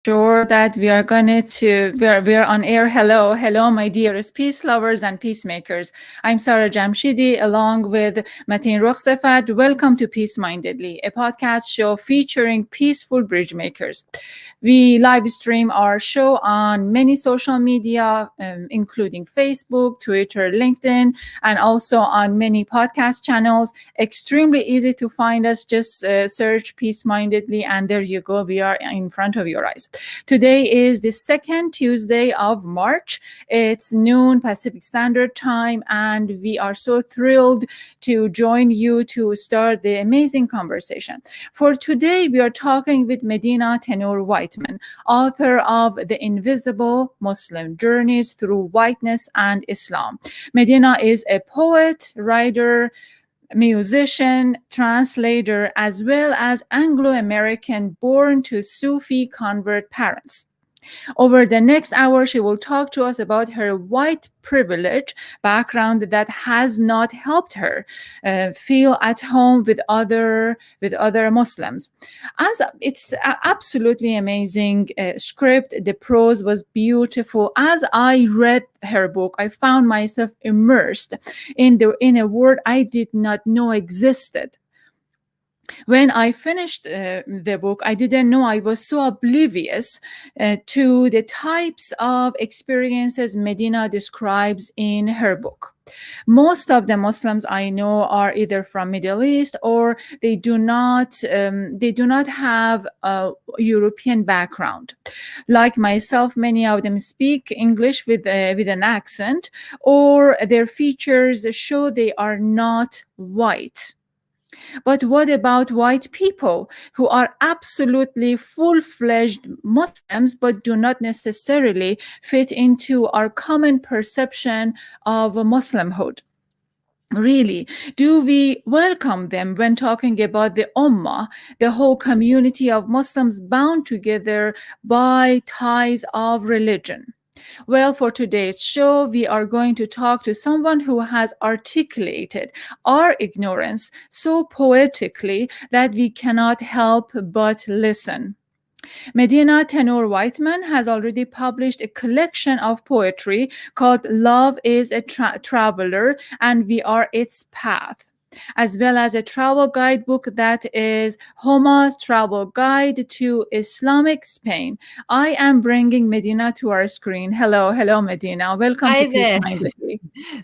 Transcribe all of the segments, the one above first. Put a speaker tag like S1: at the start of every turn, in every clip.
S1: Sure that we are on air. Hello, my dearest peace lovers and peacemakers. I'm Sarah Jamshidi, along with Mateen Roxefat. Welcome to Peace Mindedly, a podcast show featuring peaceful bridge makers. We live stream our show on many social media, including Facebook, Twitter, LinkedIn, and also on many podcast channels. Extremely easy to find us. Just search Peace Mindedly, and there you go. We are in front of your eyes. Today is the second Tuesday of March. It's noon Pacific Standard Time, and we are so thrilled to join you to start the amazing conversation. For today, we are talking with Medina Tenour Whiteman, author of The Invisible Muslim Journeys Through Whiteness and Islam. Medina is a poet, writer, musician, translator, as well as Anglo-American born to Sufi convert parents. Over the next hour, she will talk to us about her white privilege background that has not helped her feel at home with other Muslims. As it's absolutely amazing script, the prose was beautiful. As I read her book, I found myself immersed in a world I did not know existed. When I finished the book, I didn't know I was so oblivious to the types of experiences Medina describes in her book. Most of the Muslims I know are either from Middle East or they do not have a European background. Like myself, many of them speak English with an accent, or their features show they are not white. But what about white people who are absolutely full-fledged Muslims but do not necessarily fit into our common perception of Muslimhood? Really, do we welcome them when talking about the Ummah, the whole community of Muslims bound together by ties of religion? Well, for today's show, we are going to talk to someone who has articulated our ignorance so poetically that we cannot help but listen. Medina Tenour Whiteman has already published a collection of poetry called Love is a Traveler and We Are Its Path, as well as a travel guidebook that is Homa's Travel Guide to Islamic Spain. I am bringing Medina to our screen. Hello, Medina. Welcome to
S2: Hi
S1: Peace
S2: there.
S1: Mindedly.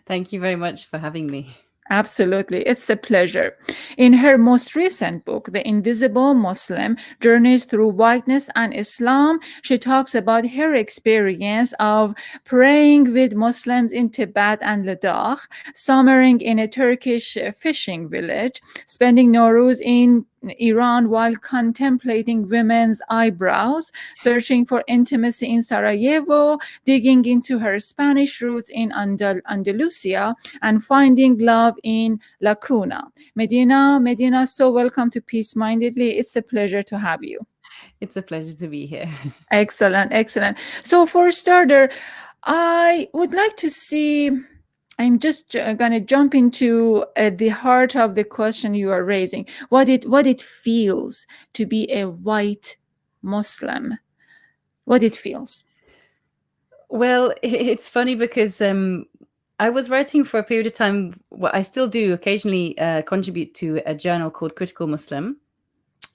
S2: Thank you very much for having me.
S1: Absolutely. It's a pleasure. In her most recent book, The Invisible Muslim Journeys Through Whiteness and Islam, she talks about her experience of praying with Muslims in Tibet and Ladakh, summering in a Turkish fishing village, spending Nowruz in Iran while contemplating women's eyebrows, searching for intimacy in Sarajevo, digging into her Spanish roots in Andalusia, and finding love in La Cuna. Medina, so welcome to Peace Mindedly. It's a pleasure to have you.
S2: It's a pleasure to be here.
S1: Excellent. So for starter, I would like to see. I'm just gonna jump into the heart of the question you are raising. What it feels to be a white Muslim. What it feels.
S2: Well, it's funny because I was writing for a period of time. Well, I still do occasionally contribute to a journal called Critical Muslim,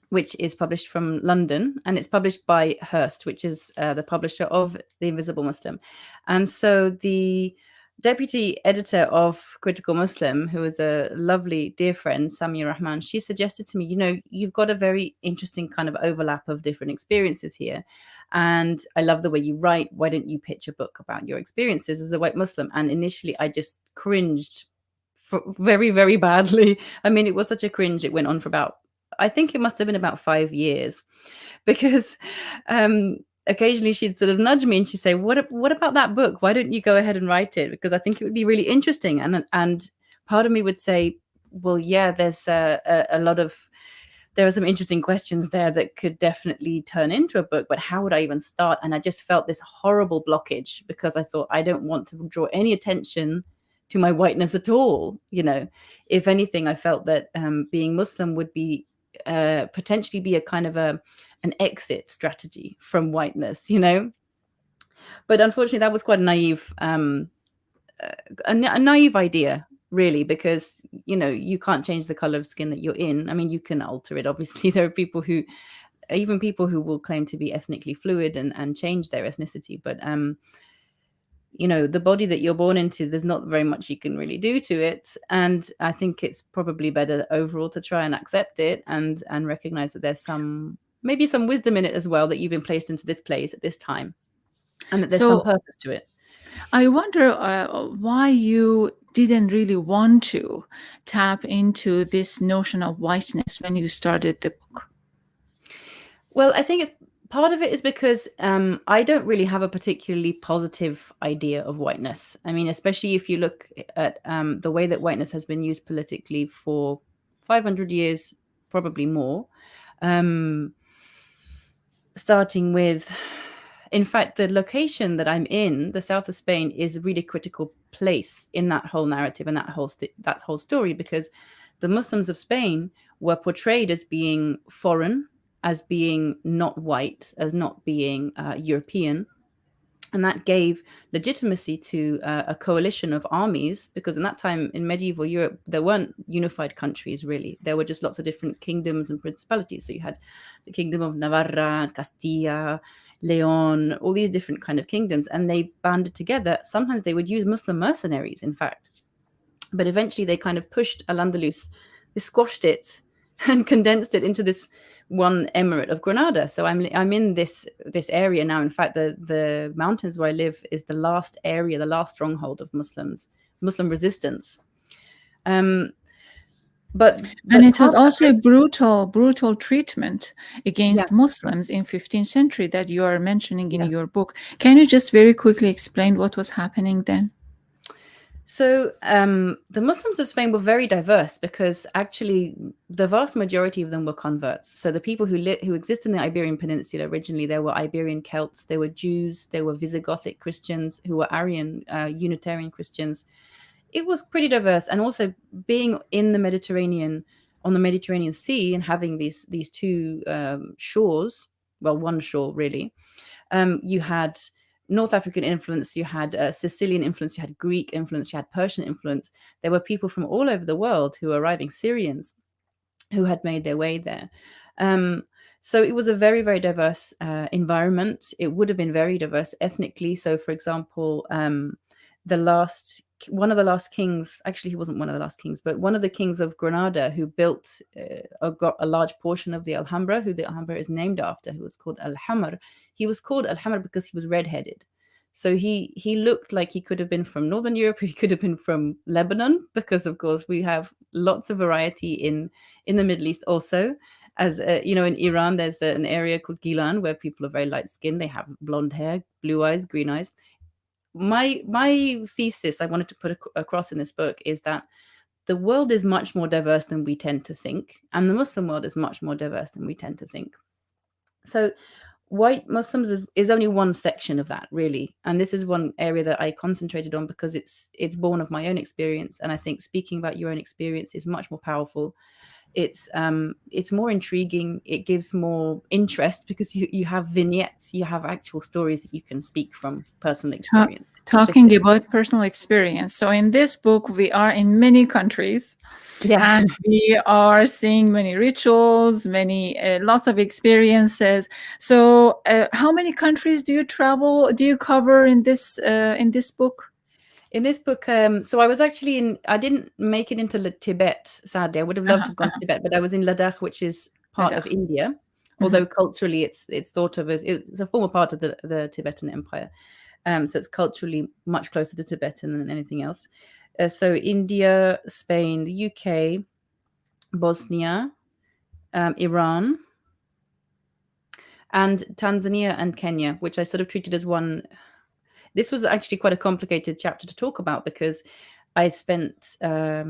S2: which is published from London, and it's published by Hearst, which is the publisher of The Invisible Muslim. And so the deputy editor of Critical Muslim, who is a lovely dear friend, Samia Rahman, she suggested to me, you've got a very interesting kind of overlap of different experiences here. And I love the way you write. Why don't you pitch a book about your experiences as a white Muslim? And initially I just cringed very, very badly. I mean, it was such a cringe. It went on for I think it must have been about 5 years, because occasionally she'd sort of nudge me and she'd say, what about that book? Why don't you go ahead and write it? Because I think it would be really interesting. And part of me would say, well, yeah, there's there are some interesting questions there that could definitely turn into a book, but how would I even start? And I just felt this horrible blockage because I thought, I don't want to draw any attention to my whiteness at all. If anything, I felt that being Muslim would be potentially be a kind of a an exit strategy from whiteness, you know. But unfortunately, that was quite a naive idea, really, because you know you can't change the color of skin that you're in. I mean, you can alter it. Obviously, there are people who, even people who will claim to be ethnically fluid and change their ethnicity, but you know, the body that you're born into, there's not very much you can really do to it. And I think it's probably better overall to try and accept it and recognize that there's maybe some wisdom in it as well, that you've been placed into this place at this time, and that there's some
S1: So
S2: purpose to it.
S1: I wonder why you didn't really want to tap into this notion of whiteness when you started the book.
S2: Well, I think part of it is because I don't really have a particularly positive idea of whiteness. I mean, especially if you look at the way that whiteness has been used politically for 500 years, probably more. Starting with, in fact, the location that I'm in, the south of Spain, is a really critical place in that whole narrative and that whole story, because the Muslims of Spain were portrayed as being foreign, as being not white, as not being European. And that gave legitimacy to a coalition of armies, because in that time in medieval Europe, there weren't unified countries, really. There were just lots of different kingdoms and principalities. So you had the kingdom of Navarra, Castilla, Leon, all these different kind of kingdoms, and they banded together. Sometimes they would use Muslim mercenaries, in fact. But eventually they kind of pushed Al-Andalus, they squashed it and condensed it into this one emirate of Granada. So I'm in this area now. In fact, the mountains where I live is the last area, the last stronghold of Muslim resistance. But
S1: And it was also a brutal treatment against
S2: yeah.
S1: Muslims in 15th century that you are mentioning in your book. Can you just very quickly explain what was happening then?
S2: So the Muslims of Spain were very diverse, because actually the vast majority of them were converts. So the people who exist in the Iberian Peninsula originally, there were Iberian Celts, there were Jews, there were Visigothic Christians who were Arian Unitarian Christians. It was pretty diverse. And also being in the Mediterranean, on the Mediterranean Sea, and having these two shores, well, one shore really, you had North African influence, you had Sicilian influence, you had Greek influence, you had Persian influence. There were people from all over the world who were arriving, Syrians, who had made their way there. So it was a very, very diverse environment. It would have been very diverse ethnically. So, for example, one of the last kings, actually he wasn't one of the last kings, but one of the kings of Granada, who built got a large portion of the Alhambra, who the Alhambra is named after, who was called Al-Hamr. He was called Al-Hamr because he was redheaded. So he looked like he could have been from Northern Europe, he could have been from Lebanon, because of course we have lots of variety in the Middle East also. As you know, in Iran, there's an area called Gilan where people are very light skinned. They have blonde hair, blue eyes, green eyes. My thesis I wanted to put across in this book is that the world is much more diverse than we tend to think, and the Muslim world is much more diverse than we tend to think. So white Muslims is only one section of that, really. And this is one area that I concentrated on because it's born of my own experience. And I think speaking about your own experience is much more powerful. It's more intriguing. It gives more interest because you have vignettes, you have actual stories that you can speak from personal experience.
S1: Talking about personal experience. So in this book, we are in many countries, and we are seeing many rituals, lots of experiences. So how many countries do you cover in this book?
S2: In this book, so I was actually I didn't make it into Tibet, sadly. I would have loved to have gone to Tibet, but I was in Ladakh, which is part of India, although culturally it's thought of as, it's a former part of the Tibetan Empire. So it's culturally much closer to Tibetan than anything else. So India, Spain, the UK, Bosnia, Iran, and Tanzania and Kenya, which I sort of treated as one. This was actually quite a complicated chapter to talk about because I spent a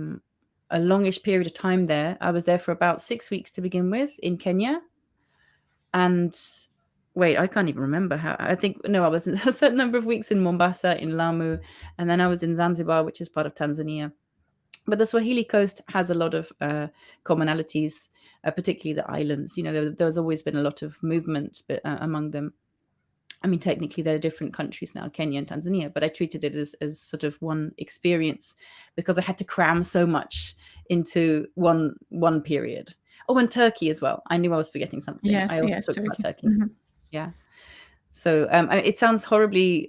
S2: longish period of time there. I was there for about 6 weeks to begin with in Kenya. And wait, I can't even remember how. I was a certain number of weeks in Mombasa, in Lamu, and then I was in Zanzibar, which is part of Tanzania. But the Swahili coast has a lot of commonalities. particularly the islands. There's always been a lot of movement among them. I mean, technically, there are different countries now, Kenya and Tanzania, but I treated it as sort of one experience because I had to cram so much into one period. Oh, and Turkey as well. I knew I was forgetting something. I
S1: Yes,
S2: also
S1: yes,
S2: talked about
S1: Turkey.
S2: Turkey. Yeah. So it sounds horribly.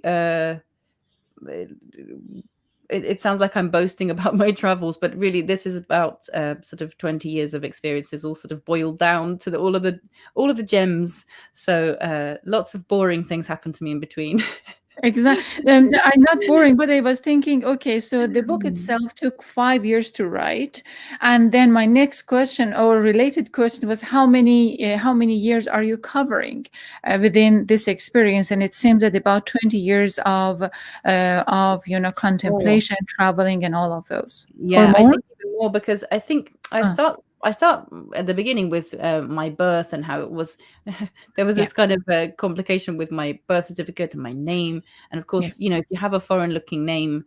S2: It sounds like I'm boasting about my travels, but really, this is about sort of 20 years of experiences, all sort of boiled down to all of the gems. So lots of boring things happen to me in between.
S1: Exactly. I'm not boring, but I was thinking, okay, so the book itself took 5 years to write, and then my next question or related question was how many years are you covering within this experience? And it seems that about 20 years of
S2: More.
S1: contemplation, traveling, and all of those, or
S2: Yeah, I
S1: more.
S2: think even more because I think I start at the beginning with my birth and how it was. There was
S1: Yeah,
S2: this kind of complication with my birth certificate and my name, and of
S1: yeah.
S2: course, if you have a foreign-looking name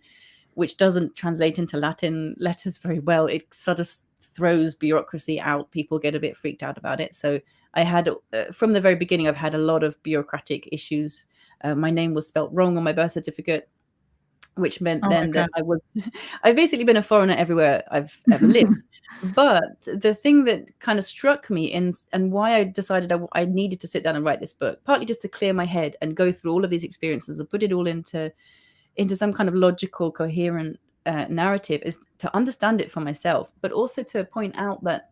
S2: which doesn't translate into Latin letters very well, it sort of throws bureaucracy out. People get a bit freaked out about it. So I had, from the very beginning, I've had a lot of bureaucratic issues. My name was spelt wrong on my birth certificate, which meant
S1: Oh my
S2: then that
S1: God.
S2: I've basically been a foreigner everywhere I've ever lived. But the thing that kind of struck me and why I decided I needed to sit down and write this book, partly just to clear my head and go through all of these experiences and put it all into some kind of logical, coherent narrative, is to understand it for myself, but also to point out that,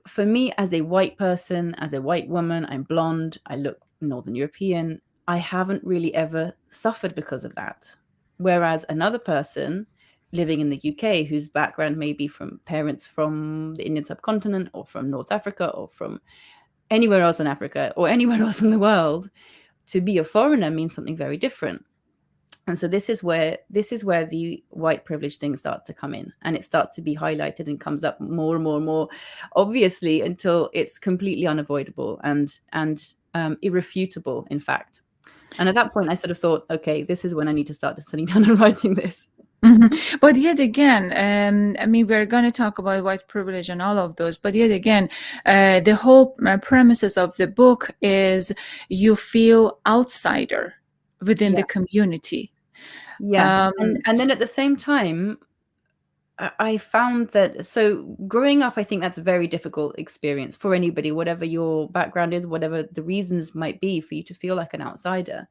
S2: for me as a white person, as a white woman, I'm blonde, I look Northern European, I haven't really ever suffered because of that. Whereas another person living in the UK whose background may be from parents from the Indian subcontinent or from North Africa or from anywhere else in Africa or anywhere else in the world, to be a foreigner means something very different. And so this is where the white privilege thing starts to come in, and it starts to be highlighted and comes up more and more and more obviously until it's completely unavoidable and irrefutable, in fact. And at that point I sort of thought, okay, this is when I need to start sitting down and writing this.
S1: But yet again, I mean, we're going to talk about white privilege and all of those. But yet again, the whole premises of the book is you feel outsider within
S2: Yeah.
S1: the community.
S2: Yeah. And then at the same time, I found that, so growing up, I think that's a very difficult experience for anybody, whatever your background is, whatever the reasons might be for you to feel like an outsider.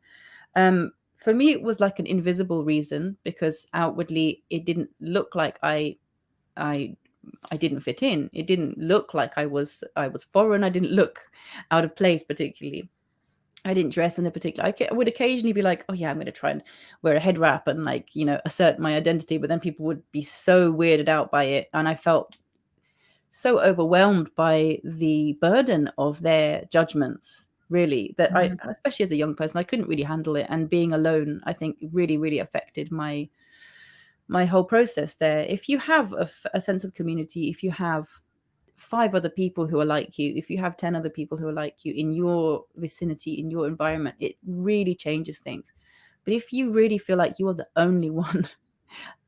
S2: For me, it was like an invisible reason because outwardly it didn't look like I didn't fit in. It didn't look like I was foreign. I didn't look out of place particularly. I didn't dress in a particular. I would occasionally be like, oh yeah, I'm going to try and wear a head wrap and assert my identity, but then people would be so weirded out by it, and I felt so overwhelmed by the burden of their judgments, really, that I, especially as a young person, I couldn't really handle it. And being alone, I think, really, really affected my whole process there. If you have a sense of community, if you have 5 other people who are like you, if you have 10 other people who are like you in your vicinity, in your environment, it really changes things. But if you really feel like you are the only one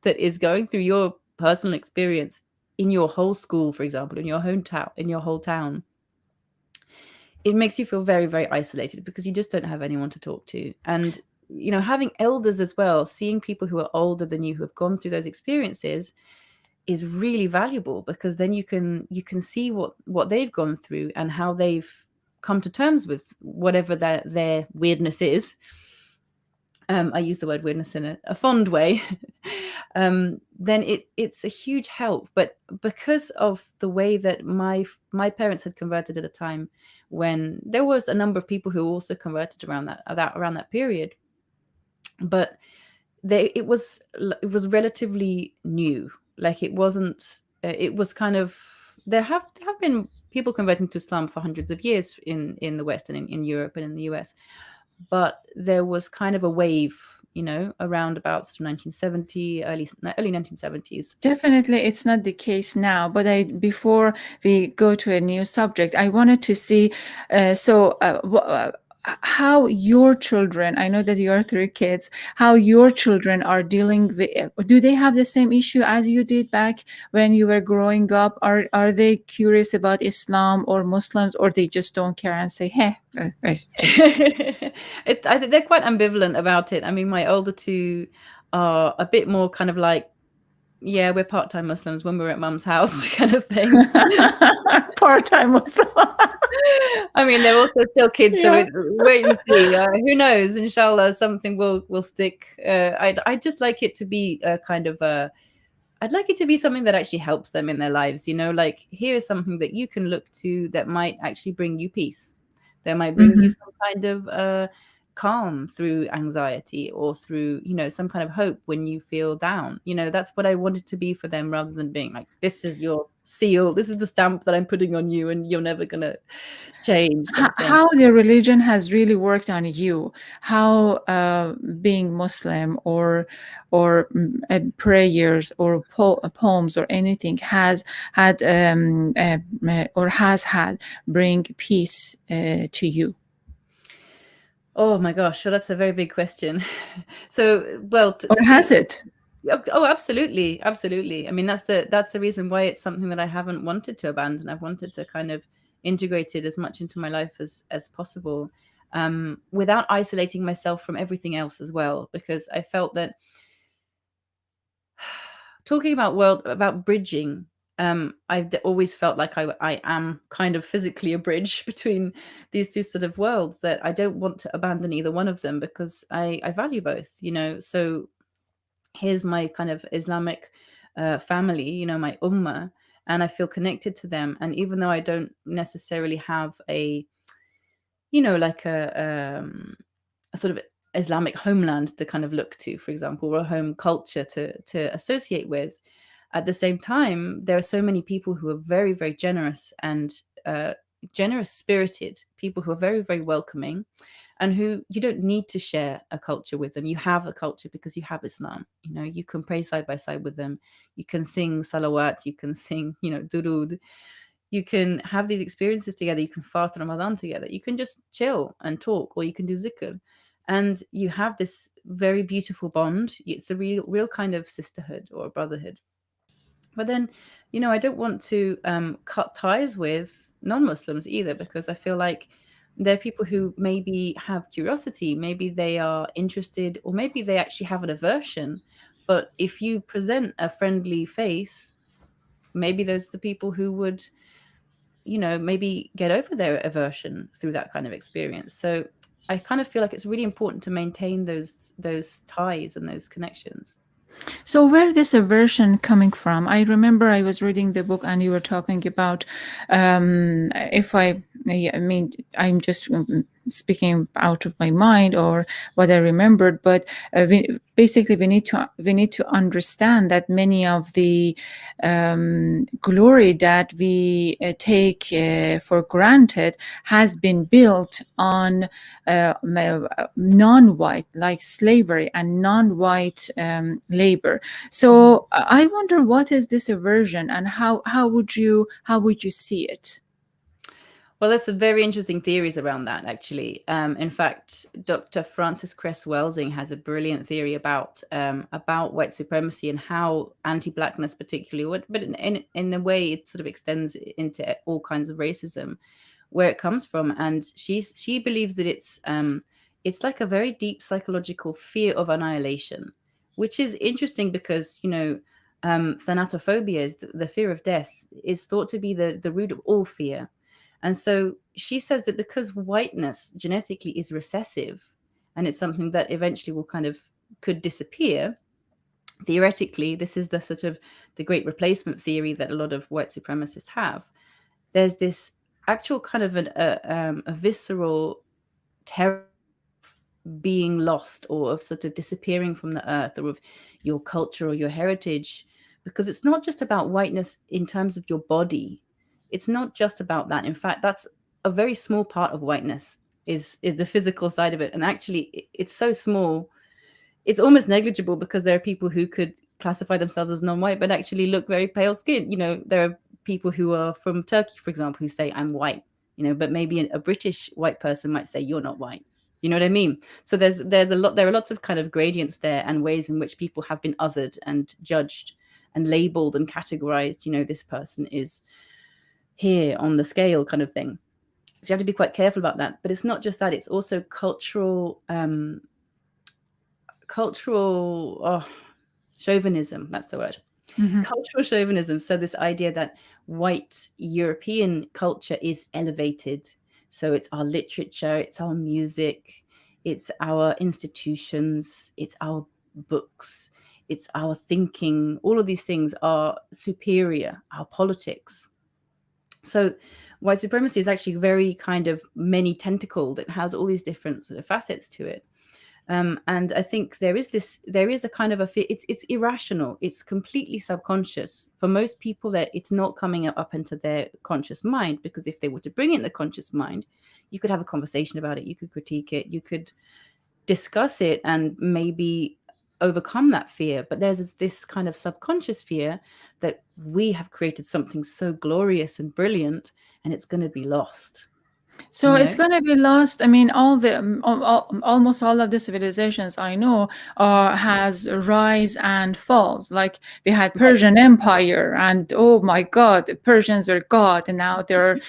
S2: that is going through your personal experience in your whole school, for example, in your hometown, in your whole town, it makes you feel very, very isolated because you just don't have anyone to talk to. And having elders as well, seeing people who are older than you who have gone through those experiences is really valuable, because then you can see what they've gone through and how they've come to terms with whatever their weirdness is. I use the word weirdness in a fond way. Then it's a huge help. But because of the way that my parents had converted at a time when there was a number of people who also converted around that period, but it was relatively new. Like it wasn't. It was kind of, there have been people converting to Islam for hundreds of years in the West and in Europe and in the US, but there was kind of a wave, around about 1970, early 1970s.
S1: Definitely, it's not the case now. But before we go to a new subject, I wanted to see. how your children, I know that you are three kids, how your children are dealing with, do they have the same issue as you did back when you were growing up? Are they curious about Islam or Muslims, or they just don't care and say, hey, just
S2: I think they're quite ambivalent about it. I mean, my older two are a bit more kind of like, yeah, we're part-time Muslims when we're at mum's house kind of thing.
S1: part-time Muslim.
S2: I mean, they're also still kids, so
S1: Yeah.
S2: wait and see. Who knows? Inshallah, something will stick. I just like it to be a kind of a. I'd like it to be something that actually helps them in their lives. You know, like here is something that you can look to that might actually bring you peace. That might bring you
S1: Mhm.
S2: some kind of calm through anxiety, or through, you know, some kind of hope when you feel down. You know, that's what I wanted to be for them, rather than being like, this is your seal, this is the stamp that I'm putting on you, and you're never gonna change, kind of thing.
S1: How the religion has really worked on you, how being Muslim or prayers or poems or anything has had or has had bring peace to you.
S2: Oh my gosh, so that's a very big question. So, well,
S1: Or has
S2: see,
S1: it?
S2: oh, absolutely, absolutely. I mean, that's the reason why it's something that I haven't wanted to abandon. I've wanted to kind of integrate it as much into my life as possible, without isolating myself from everything else as well. Because I felt that talking about bridging, I've always felt like I am kind of physically a bridge between these two sort of worlds, that I don't want to abandon either one of them, because I value both, you know. So here's my kind of Islamic family, you know, my ummah, and I feel connected to them. And even though I don't necessarily have a, you know, like a sort of Islamic homeland to kind of look to, for example, or a home culture to associate with, at the same time, there are so many people who are very, very generous and generous spirited, people who are very, very welcoming, and who you don't need to share a culture with them. You have a culture because you have Islam. You know, you can pray side by side with them. You can sing salawat. You can sing, you know, durud. You can have these experiences together. You can fast Ramadan together. You can just chill and talk, or you can do zikr. And you have this very beautiful bond. It's a real kind of sisterhood or brotherhood. But then, you know, I don't want to cut ties with non-Muslims either, because I feel like there are people who maybe have curiosity, maybe they are interested, or maybe they actually have an aversion. But if you present a friendly face, maybe those are the people who would, you know, maybe get over their aversion through that kind of experience. So I kind of feel like it's really important to maintain those ties and those connections.
S1: So where this aversion coming from? I remember I was reading the book and you were talking about, if I, yeah, I mean, I'm just speaking out of my mind or what I remembered, but basically we need to understand that many of the glory that we take for granted has been built on non-white, like slavery and non-white labor. So I wonder, what is this aversion, and how would you see it?
S2: Well, there's some very interesting theories around that, actually. In fact, Dr. Frances Cress Welsing has a brilliant theory about white supremacy and how anti-blackness, particularly, but in a way, it sort of extends into all kinds of racism, where it comes from. And she believes that it's like a very deep psychological fear of annihilation, which is interesting because, you know, thanatophobia is the fear of death, is thought to be the root of all fear. And so she says that because whiteness genetically is recessive, and it's something that eventually will kind of could disappear, theoretically, this is the sort of the great replacement theory that a lot of white supremacists have. There's this actual kind of a visceral terror being lost, or of sort of disappearing from the earth, or of your culture or your heritage, because it's not just about whiteness in terms of your body. It's not just about that. In fact, that's a very small part of whiteness, is the physical side of it. And actually, it's so small, it's almost negligible, because there are people who could classify themselves as non-white but actually look very pale skinned. You know, there are people who are from Turkey, for example, who say I'm white. but maybe a British white person might say, you're not white. You know what I mean? So there are lots of kind of gradients there, and ways in which people have been othered and judged and labeled and categorized. This person is here on the scale, kind of thing. So you have to be quite careful about that. But it's not just that; it's also cultural chauvinism. That's the word.
S1: Mm-hmm.
S2: Cultural chauvinism. So this idea that white European culture is elevated. So it's our literature, it's our music, it's our institutions, it's our books, it's our thinking. All of these things are superior, our politics. So white supremacy is actually very kind of many tentacled. It has all these different sort of facets to it. And I think there is a kind of it's irrational. It's completely subconscious for most people. That it's not coming up into their conscious mind, because if they were to bring it in the conscious mind, you could have a conversation about it. You could critique it. You could discuss it and maybe overcome that fear. But there's this kind of subconscious fear that we have created something so glorious and brilliant, and it's going to be lost.
S1: So it's going to be lost. I mean, almost all of the civilizations I know has rise and falls. Like we had Persian Empire, and oh my God, the Persians were God, and now they're,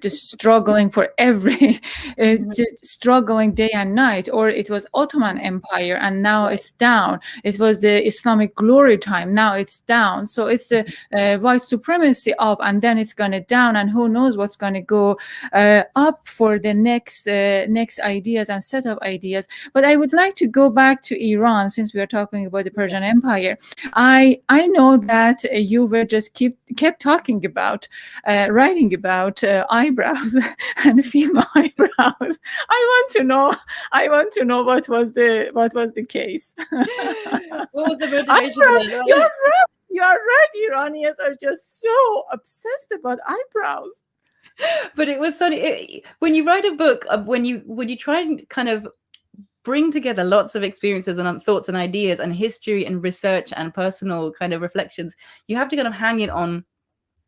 S1: just struggling for just struggling day and night. Or it was Ottoman Empire, and now it's down. It was the Islamic glory time, now it's down. So it's the white supremacy up, and then it's going to down, and who knows what's going to go up for the next ideas and set of ideas. But I would like to go back to Iran, since we are talking about the Persian Empire. I know that you were just kept talking about writing about eyebrows and female eyebrows. I want to know what was the case.
S2: What was the motivation?
S1: You're right. Iranians are just so obsessed about eyebrows.
S2: But it was funny when you write a book, when you try and kind of bring together lots of experiences and thoughts and ideas and history and research and personal kind of reflections, you have to kind of hang it on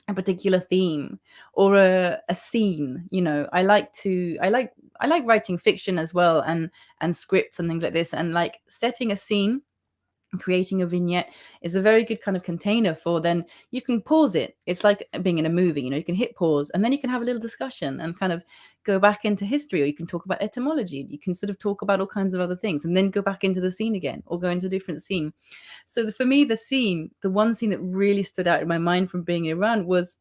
S2: a particular theme or a scene. I like writing fiction as well, and scripts and things like this, and like setting a scene, creating a vignette is a very good kind of container for, then you can pause it. It's like being in a movie, you can hit pause, and then you can have a little discussion and kind of go back into history, or you can talk about etymology, you can sort of talk about all kinds of other things, and then go back into the scene again, or go into a different scene. So for me, the one scene that really stood out in my mind from being in Iran was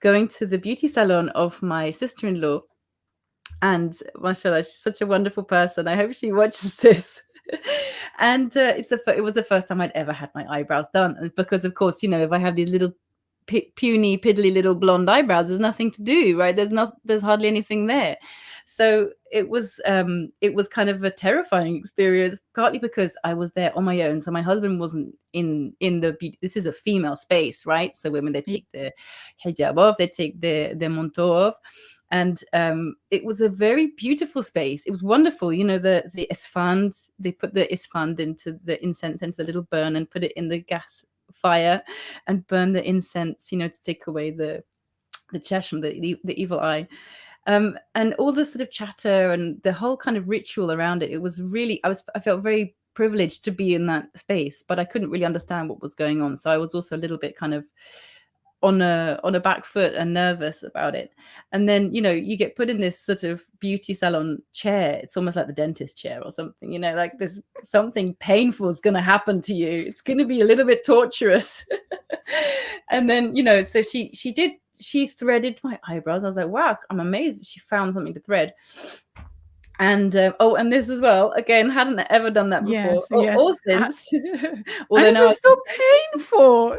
S2: going to the beauty salon of my sister-in-law. And mashallah, she's such a wonderful person. I hope she watches this. And it was the first time I'd ever had my eyebrows done, and because of course, if I have these little puny piddly little blonde eyebrows, there's nothing to do, right? There's hardly anything there. So it was kind of a terrifying experience, partly because I was there on my own, so my husband wasn't in this is a female space, right? So women, they take the hijab off, they take the manteau off. And it was a very beautiful space. It was wonderful. The isfand, they put the isfand into the incense, into the little burn, and put it in the gas fire and burn the incense, to take away the cheshm, the evil eye. And all the sort of chatter and the whole kind of ritual around it. It was really, I felt very privileged to be in that space, but I couldn't really understand what was going on. So I was also a little bit kind of on a back foot and nervous about it. And then you get put in this sort of beauty salon chair. It's almost like the dentist chair or something, like there's something painful is going to happen to you. It's going to be a little bit torturous. And then so she threaded my eyebrows. I was like, wow, I'm amazed she found something to thread. And and this as well, again, hadn't ever done that before, or since.
S1: Although now it's so painful,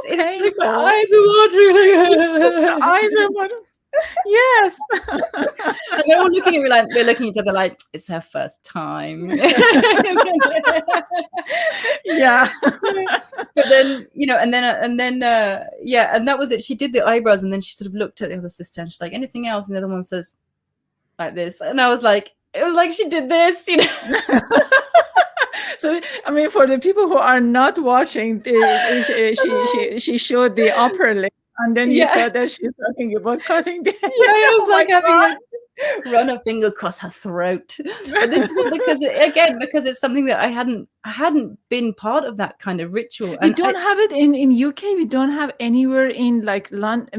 S1: painful.
S2: Like my eyes are watering.
S1: Eyes are watering. Yes.
S2: And they're all looking at me like, they're looking at each other like, it's her first time.
S1: Yeah.
S2: But then, and that was it. She did the eyebrows, and then she sort of looked at the other sister, and she's like, anything else? And the other one says like this, and I was like, it was like she did this,
S1: So I mean, for the people who are not watching, she showed the upper lip And then you
S2: Yeah.
S1: thought that she's talking about cutting the
S2: Yeah, it
S1: oh
S2: was
S1: my
S2: like having
S1: God.
S2: a run a finger across her throat. But this is all because again, because it's something that I hadn't been part of that kind of ritual.
S1: We
S2: And
S1: don't have it in UK. We don't have anywhere in like London.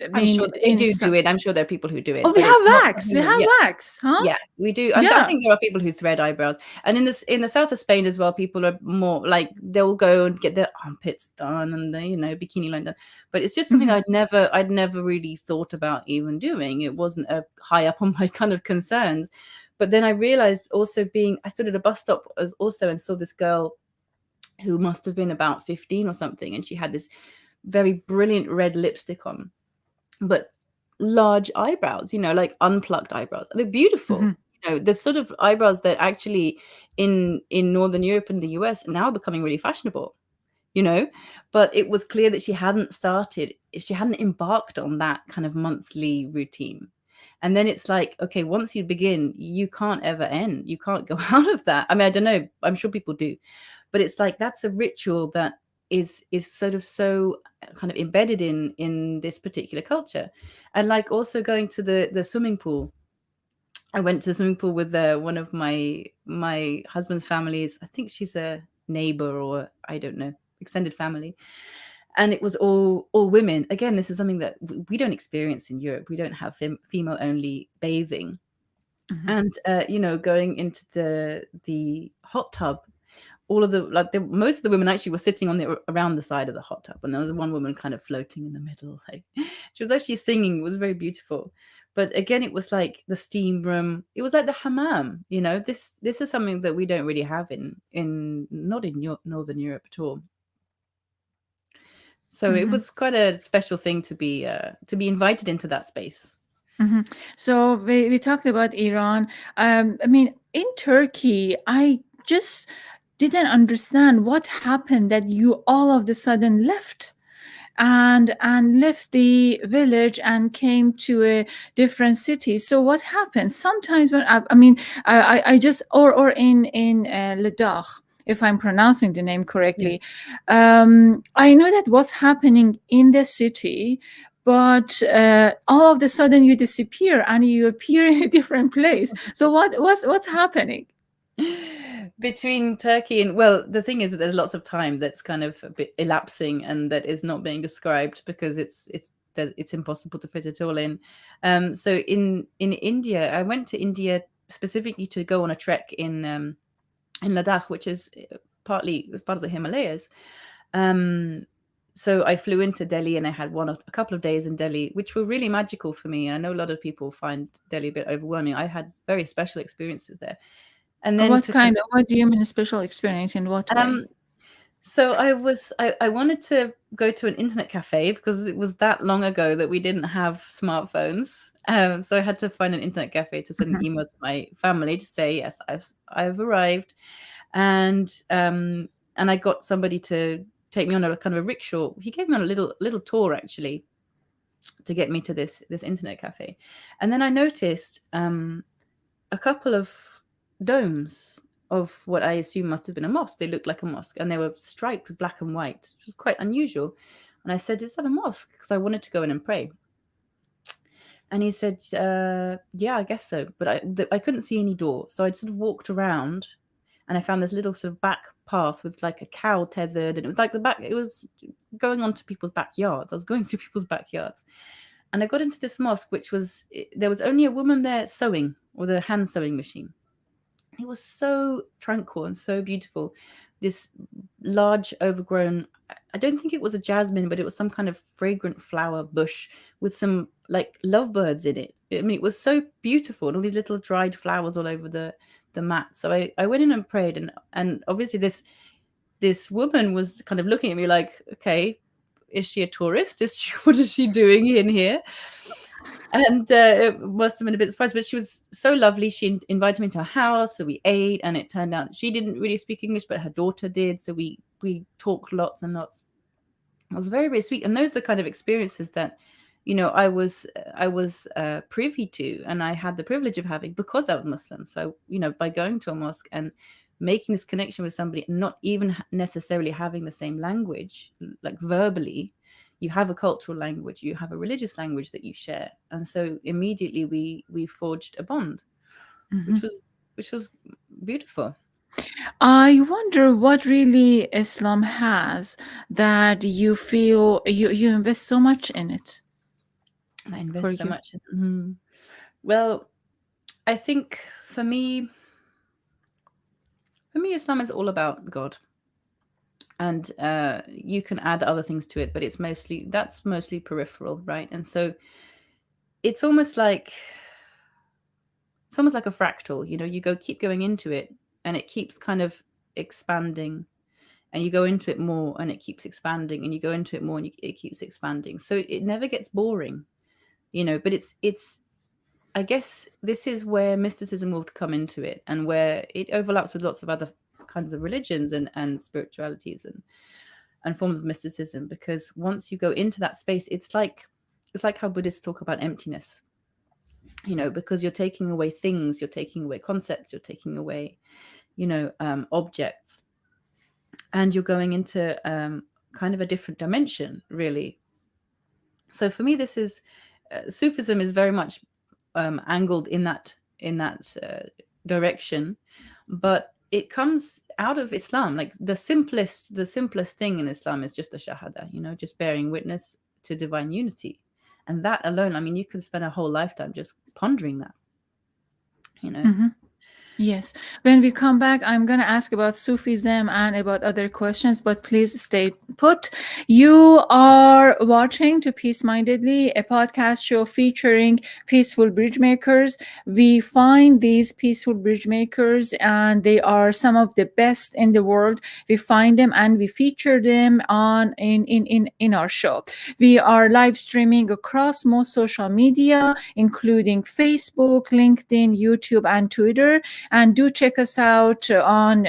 S1: I
S2: I'm
S1: mean,
S2: sure that they
S1: in
S2: do it. I'm sure there are people who do
S1: oh,
S2: it,
S1: we
S2: but it's
S1: have
S2: not
S1: wax.
S2: something
S1: We
S2: that,
S1: have
S2: yeah.
S1: wax, huh?
S2: Yeah, we do. And I
S1: Yeah.
S2: think there are people who thread eyebrows. And in the south of Spain as well, people are more like they'll go and get their armpits done and the, bikini line done. But it's just something
S1: Mhm.
S2: I'd never really thought about even doing. It wasn't a high up on my kind of concerns. But then I realized also I stood at a bus stop as also and saw this girl who must have been about 15 or something, and she had this very brilliant red lipstick on, but large eyebrows, like unplucked eyebrows. They're beautiful.
S1: Mhm.
S2: The sort of eyebrows that actually in Northern Europe and the US are now becoming really fashionable, you know. But it was clear that she hadn't embarked on that kind of monthly routine. And then it's like, okay, once you begin, you can't ever end. You can't go out of that. I mean, I don't know. I'm sure people do, but it's like that's a ritual that is sort of so kind of embedded in this particular culture. And like also going to the swimming pool. I went to the swimming pool with one of my husband's families. I think she's a neighbor or I don't know, extended family. And it was all women. Again, this is something that we don't experience in Europe. We don't have female only bathing.
S1: Mhm.
S2: And going into the hot tub, all of most of the women actually were sitting around the side of the hot tub, and there was one woman kind of floating in the middle. Like she was actually singing. It was very beautiful. But again, it was like the steam room. It was like the hammam. This is something that we don't really have in not in Northern Europe at all. So it
S1: Mhm.
S2: was quite a special thing to be invited into that space.
S1: Mhm. So we talked about Iran. In Turkey, I just didn't understand what happened that you all of the sudden left and left the village and came to a different city. So what happened? Sometimes when I just or in Ladakh, if I'm pronouncing the name
S2: Yeah.
S1: correctly, I know that what's happening in the city, but all of the sudden you disappear and you appear in a different place. So what's happening?
S2: Between Turkey and, well, the thing is that there's lots of time that's kind of a bit elapsing and that is not being described because it's impossible to fit it all in. So in India, I went to India specifically to go on a trek in Ladakh, which is partly part of the Himalayas. Um, so I flew into Delhi and I had a couple of days in Delhi, which were really magical for me. I know a lot of people find Delhi a bit overwhelming. I had very special experiences there. And then
S1: What do you mean a special experience? In what way?
S2: um, so I wanted to go to an internet cafe because it was that long ago that we didn't have smartphones. So I had to find an internet cafe to send an email to my family to say yes, I've arrived, and I got somebody to take me on a kind of a rickshaw. He gave me on a little tour actually to get me to this internet cafe, and then I noticed a couple of domes of what I assume must have been a mosque. They looked like a mosque and they were striped with black and white, which was quite unusual. And I said, "Is that a mosque?" Because I wanted to go in and pray. And he said, "Yeah, I guess so." But I couldn't see any door. So I sort of walked around and I found this little sort of back path with like a cow tethered. And it was like it was going onto people's backyards. I was going through people's backyards. And I got into this mosque, there was only a woman there sewing with a hand sewing machine. It was so tranquil and so beautiful. This large, overgrown, I don't think it was a jasmine, but it was some kind of fragrant flower bush with some like lovebirds in it. I mean, it was so beautiful and all these little dried flowers all over the mat. So I went in and prayed, and obviously this woman was kind of looking at me like, okay, is she a tourist? What is she doing in here? And it must have been a bit surprised, but she was so lovely. She invited me to her house, so we ate, and it turned out she didn't really speak English, but her daughter did. So we talked lots and lots. It was very, very sweet, and those are the kind of experiences that I was privy to, and I had the privilege of having because I was Muslim. So by going to a mosque and making this connection with somebody, and not even necessarily having the same language, like verbally, you have a cultural language, you have a religious language that you share. And so immediately we forged a bond,
S1: Mhm.
S2: which was beautiful.
S1: I wonder what really Islam has that you feel you invest so much in it
S2: And I
S1: for
S2: invest so
S1: you.
S2: much in. Well, I think for me, Islam is all about God, and you can add other things to it, but that's mostly peripheral, right? And so it's almost like a fractal. You keep going into it, and it keeps kind of expanding, and you go into it more, and it keeps expanding, and you go into it more, and it keeps expanding. So it never gets boring, But it's I guess this is where mysticism will come into it, and where it overlaps with lots of other kinds of religions and spiritualities and forms of mysticism. Because once you go into that space, it's like how Buddhists talk about emptiness, because you're taking away things, you're taking away concepts, you're taking away, objects, and you're going into kind of a different dimension, really. So for me, this is Sufism is very much angled in that direction, but it comes out of Islam. Like the simplest thing in Islam is just the shahada, just bearing witness to divine unity, and that alone. I mean, you can spend a whole lifetime just pondering that, you know.
S1: Mhm. Yes. When we come back, I'm going to ask about Sufism and about other questions, but please stay put. You are watching To Peace Mindedly, a podcast show featuring peaceful bridge makers. We find these peaceful bridge makers, and they are some of the best in the world. We find them and we feature them in our show. We are live streaming across most social media, including Facebook, LinkedIn, YouTube, and Twitter. And do check us out on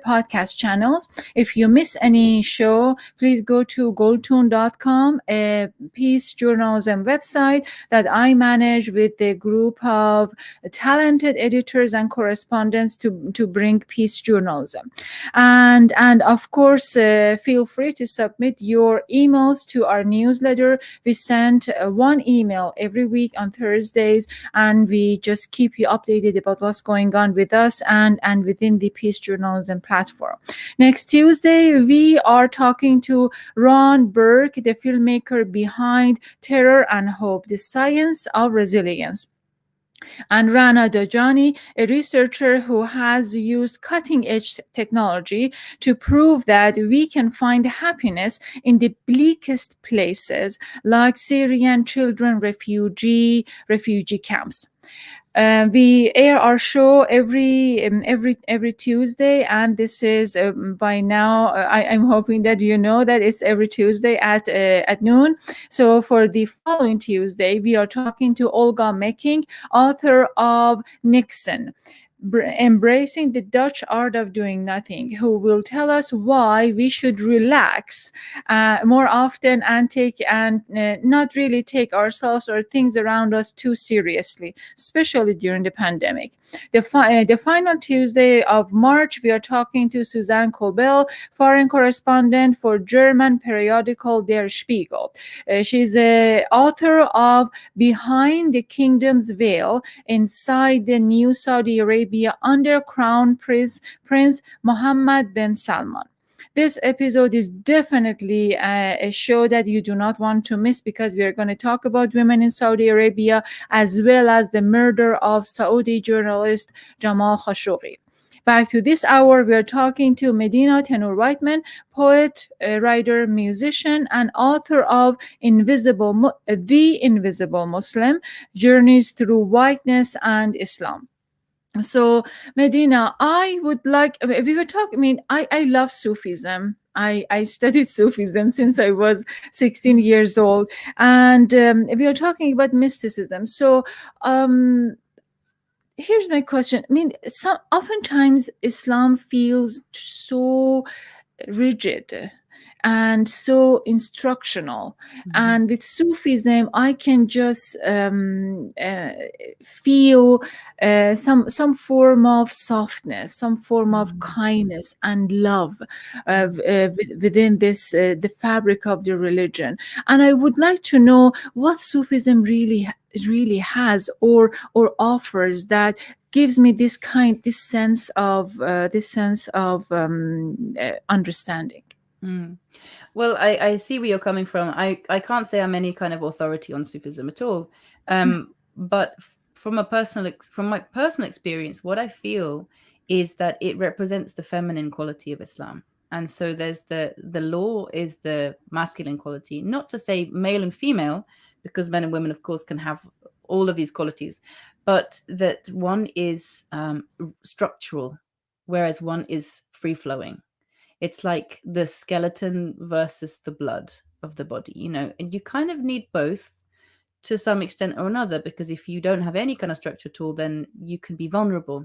S1: podcast channels. If you miss any show, please go to goldtune.com, a peace journalism website that I manage with a group of talented editors and correspondents to bring peace journalism. And of course, feel free to submit your emails to our newsletter. We send one email every week on Thursdays, and we just keep you updated about what's going on with us and within the Peace Journalism platform. Next Tuesday, we are talking to Ron Burke, the filmmaker behind Terror and Hope, the Science of Resilience, and Rana Dajani, a researcher who has used cutting-edge technology to prove that we can find happiness in the bleakest places, like Syrian children refugee camps. We air our show every Tuesday, and this is by now. I'm hoping that you know that it's every Tuesday at noon. So for the following Tuesday, we are talking to Olga Mecking, author of Nixon, Embracing the Dutch Art of Doing Nothing, who will tell us why we should relax more often and not really take ourselves or things around us too seriously, especially during the pandemic. The final Tuesday of March, we are talking to Suzanne Kobel, foreign correspondent for German periodical Der Spiegel. She's the author of Behind the Kingdom's Veil, Inside the New Saudi Arabia under Crown Prince Mohammed bin Salman. This episode is definitely a show that you do not want to miss, because we are going to talk about women in Saudi Arabia, as well as the murder of Saudi journalist Jamal Khashoggi. Back to this hour, we are talking to Medina Tenour Whiteman, poet, writer, musician, and author of The Invisible Muslim, Journeys Through Whiteness and Islam. So, Medina, I would like, we were talking, I mean, I love Sufism. I studied Sufism since I was 16 years old. And we are talking about mysticism. So, here's my question. I mean, oftentimes Islam feels so rigid, and so instructional.
S2: Mhm.
S1: And with Sufism, I can just feel some form of softness, some form of
S2: Mhm.
S1: kindness and love
S2: Mhm.
S1: within this the fabric of the religion. And I would like to know what Sufism really has or offers that gives me this sense of understanding.
S2: Mm. Well, I see where you're coming from. I can't say I'm any kind of authority on Sufism at all. But from from my personal experience, what I feel is that it represents the feminine quality of Islam. And so there's the law is the masculine quality, not to say male and female, because men and women, of course, can have all of these qualities, but that one is structural, whereas one is free flowing. It's like the skeleton versus the blood of the body, and you kind of need both to some extent or another, because if you don't have any kind of structure at all, then you can be vulnerable.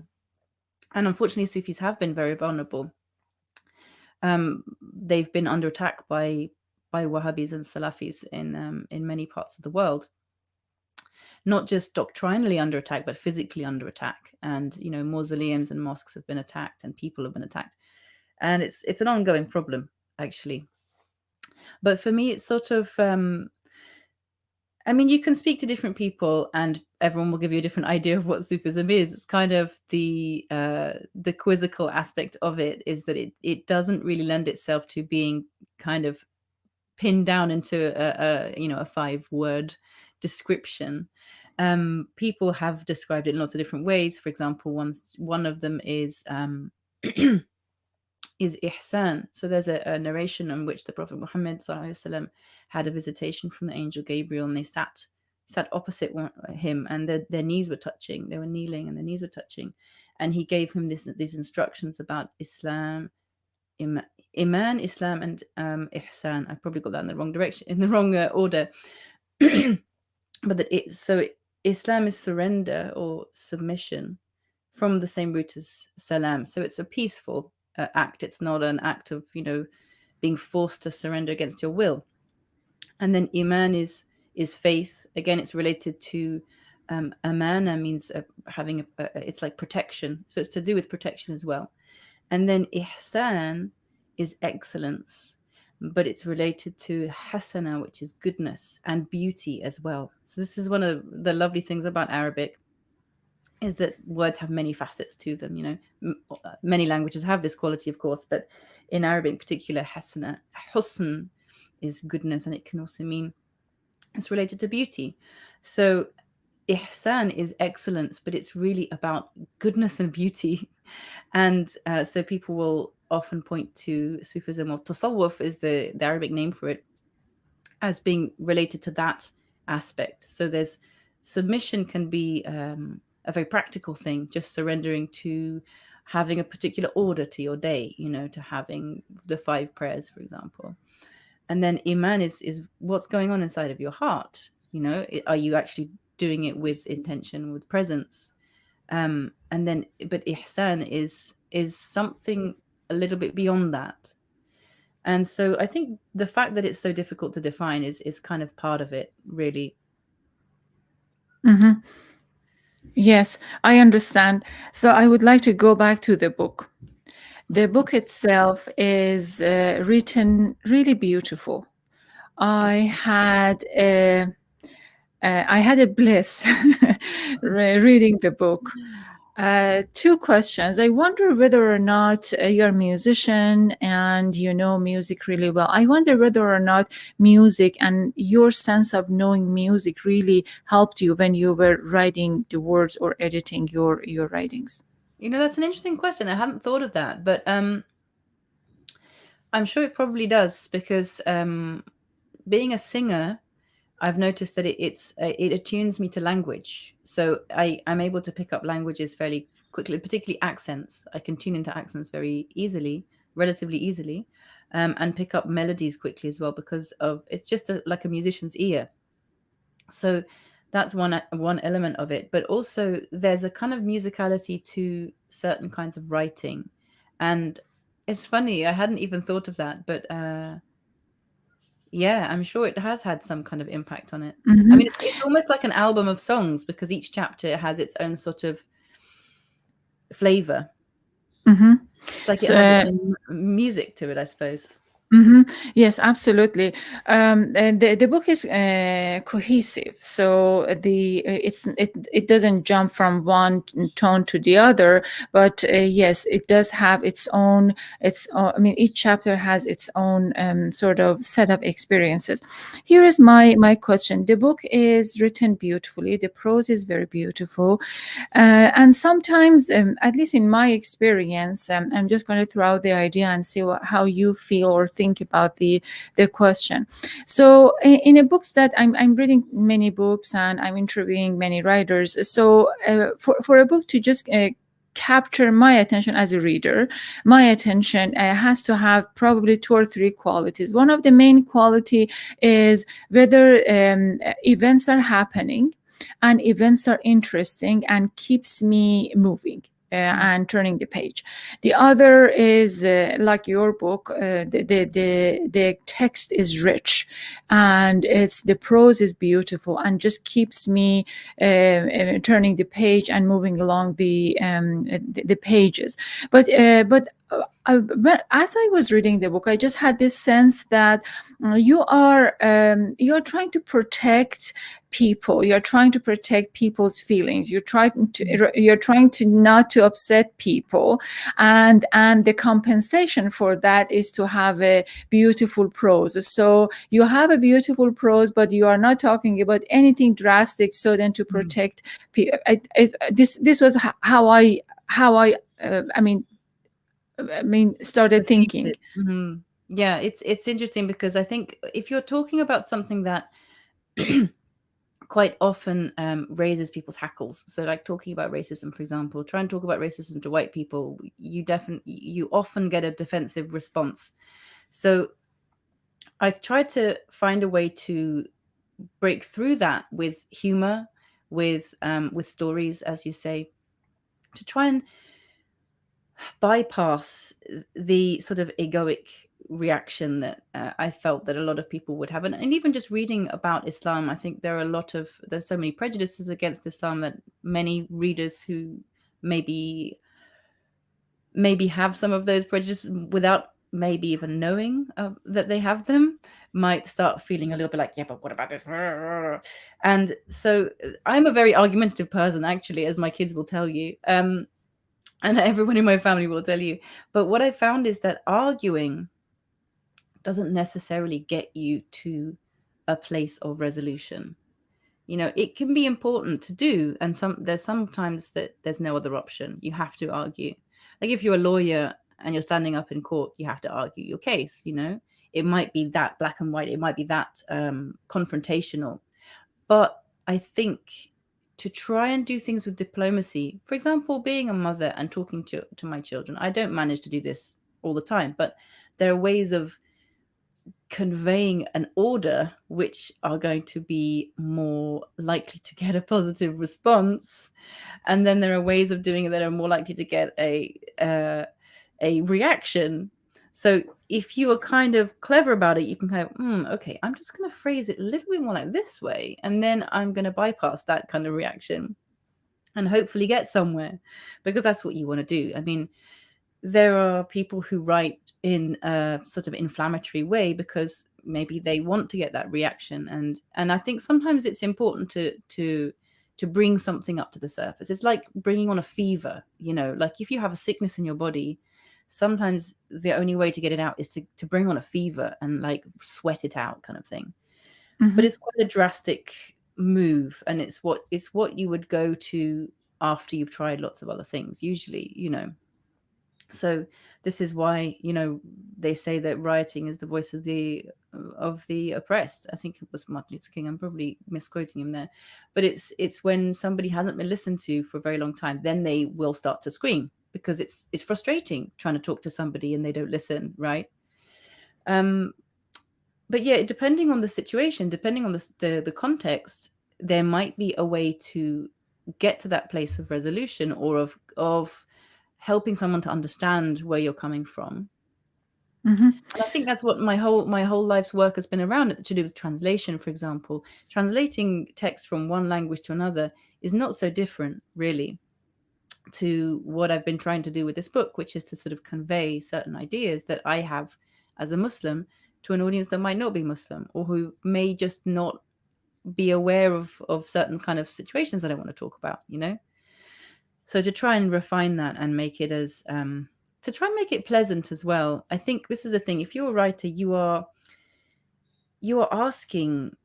S2: And unfortunately, Sufis have been very vulnerable. They've been under attack by Wahhabis and Salafis in many parts of the world, not just doctrinally under attack, but physically under attack. And mausoleums and mosques have been attacked, and people have been attacked, and it's an ongoing problem, actually. But for me, it's sort of, I mean, you can speak to different people, and everyone will give you a different idea of what Sufism is. It's kind of the quizzical aspect of it is that it doesn't really lend itself to being kind of pinned down into a 5-word description. People have described it in lots of different ways. For example, one of them is ihsan. So there's a narration in which the Prophet Muhammad SAW had a visitation from the angel Gabriel, and they sat opposite him, and their knees were touching. They were kneeling, and their knees were touching, and he gave him these instructions about Islam, Iman, Islam, and ihsan. I probably got that in the wrong direction, in the wrong order, but Islam is surrender or submission, from the same root as salam. So it's a peaceful act. It's not an act of being forced to surrender against your will. And then iman is faith. Again, it's related to amana, means having it's like protection. So it's to do with protection as well. And then ihsan is excellence, but it's related to hasana, which is goodness and beauty as well. So this is one of the lovely things about Arabic, is that words have many facets to them. Many languages have this quality, of course, but in Arabic in particular, hasana, husn, is goodness, and it can also mean it's related to beauty. So ihsan is excellence, but it's really about goodness and beauty. And so people will often point to Sufism, or tasawwuf is the Arabic name for it, as being related to that aspect. So there's submission can be a very practical thing, just surrendering to having a particular order to your day, to having the 5 prayers, for example. And then iman is what's going on inside of your heart. Are you actually doing it with intention, with presence? And then, but ihsan is something a little bit beyond that. And so I think the fact that it's so difficult to define is kind of part of it, really.
S1: Mhm. Yes, I understand. So I would like to go back to the book. The book itself is written really beautiful. I had a I had a bliss reading the book. 2 questions. I wonder whether or not you're a musician and you know music really well. I wonder whether or not music and your sense of knowing music really helped you when you were writing the words or editing your writings.
S2: That's an interesting question. I hadn't thought of that, but I'm sure it probably does, because being a singer, I've noticed that it attunes me to language. So I'm able to pick up languages fairly quickly, particularly accents. I can tune into accents very easily, relatively easily, and pick up melodies quickly as well, because of it's just like a musician's ear. So that's one element of it. But also there's a kind of musicality to certain kinds of writing. And it's funny, I hadn't even thought of that, but Yeah, I'm sure it has had some kind of impact on it. I
S1: Hmm.
S2: mean, it's almost like an album of songs because each chapter has its own sort of flavor.
S1: Hmm.
S2: It's like it has its
S1: So,
S2: own music to it, I suppose.
S1: mhm. Yes, absolutely. And the book is cohesive, so it doesn't jump from one tone to the other. But yes, it does have its own. I mean, each chapter has its own sort of set of experiences. Here is my question. The book is written beautifully. The prose is very beautiful. And sometimes, at least in my experience, I'm just going to throw out the idea and see how you feel or think about the question. So, in a books that I'm reading many books and I'm interviewing many writers. So, for a book to just capture my attention as a reader, my attention has to have probably two or three qualities. One of the main quality is whether events are happening and events are interesting and keeps me moving. And turning the page. The other is like your book. The text is rich, and it's the prose is beautiful, and just keeps me turning the page and moving along the pages. But as I was reading the book, I just had this sense that you are trying to protect people. You're trying to protect people's feelings. You're trying to not to upset people, and the compensation for that is to have a beautiful prose. So you have a beautiful prose, but you are not talking about anything drastic. So then to
S2: Mm.
S1: protect people, this was how I started
S2: Perceived
S1: thinking.
S2: it. Mhm. Yeah, it's interesting because I think if you're talking about something that quite often raises people's hackles, so like talking about racism, for example, try and talk about racism to white people, you often get a defensive response. So I try to find a way to break through that with humor, with stories, as you say, to try and bypass the sort of egoic reaction that I felt that a lot of people would have. And even just reading about Islam, I think there's so many prejudices against Islam that many readers who maybe have some of those prejudices without maybe even knowing that they have them might start feeling a little bit like, yeah, but what about this? And so I'm a very argumentative person, actually, as my kids will tell you. And everyone in my family will tell you. But what I found is that arguing doesn't necessarily get you to a place of resolution. It can be important to do, and there's sometimes that there's no other option. You have to argue. Like if you're a lawyer and you're standing up in court, you have to argue your case. It might be that black and white, it might be that confrontational. But I think to try and do things with diplomacy, for example, being a mother and talking to my children, I don't manage to do this all the time, but there are ways of conveying an order which are going to be more likely to get a positive response, and then there are ways of doing it that are more likely to get a reaction. So if you are kind of clever about it, you can kind of, okay, I'm just going to phrase it a little bit more like this way, and then I'm going to bypass that kind of reaction and hopefully get somewhere, because that's what you want to do. I mean, there are people who write in a sort of inflammatory way because maybe they want to get that reaction, and I think sometimes it's important to bring something up to the surface. It's like bringing on a fever, like if you have a sickness in your body, sometimes the only way to get it out is to bring on a fever and like sweat it out, kind of thing. But
S1: Mhm.
S2: it's quite a drastic move, and it's what you would go to after you've tried lots of other things usually. So this is why they say that rioting is the voice of the oppressed. I think it was Martin Luther King. I'm probably misquoting him there, but it's when somebody hasn't been listened to for a very long time, then they will start to scream, because it's frustrating trying to talk to somebody and they don't listen, right? um but yeah, depending on the situation, depending on the context, there might be a way to get to that place of resolution, or of helping someone to understand where you're coming from. And I think that's what my whole life's work has been around, to do with translation, for example. Translating text from one language to another is not so different, really, to what I've been trying to do with this book, which is to sort of convey certain ideas that I have as a Muslim to an audience that might not be Muslim, or who may just not be aware of certain kind of situations that I want to talk about, So to try and refine that and make it as to try and make it pleasant as well. I think this is a thing. If you're a writer, you are asking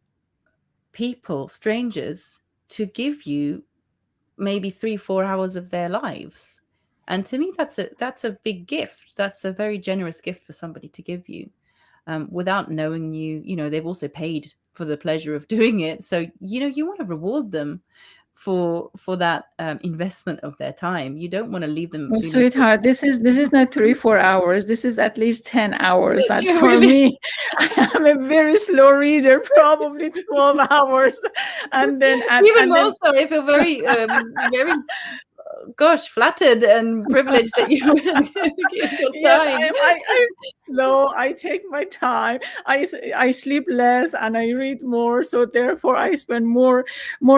S2: people, strangers, to give you maybe 3-4 hours of their lives. And to me, that's a big gift. That's a very generous gift for somebody to give you, without knowing you. They've also paid for the pleasure of doing it. So, you want to reward them for that investment of their time. You don't want to leave them
S1: Oh,
S2: feeling
S1: sweetheart, this is not 3-4 hours. This is at least 10 hours. And for
S2: really.
S1: me, I am a very slow reader, probably 12 hours. And then
S2: Even
S1: and
S2: more
S1: then
S2: so, I feel very, very, gosh, flattered and privileged that you got
S1: yes,
S2: time.
S1: I'm slow. I take my time. I sleep less and I read more. So therefore, I spend more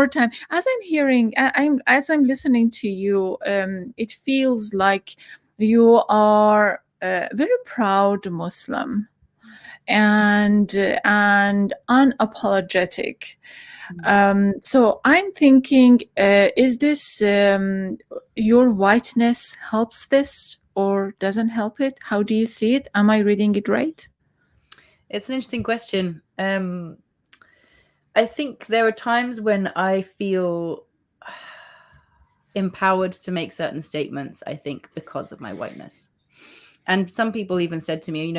S1: time. As I'm hearing, as I'm listening to you, it feels like you are a very proud Muslim and unapologetic. So I'm thinking, is this your whiteness helps this or doesn't help it? How do you see it? Am I reading it right?
S2: It's an interesting question. I think there are times when I feel empowered to make certain statements, I think, because of my whiteness. And some people even said to me,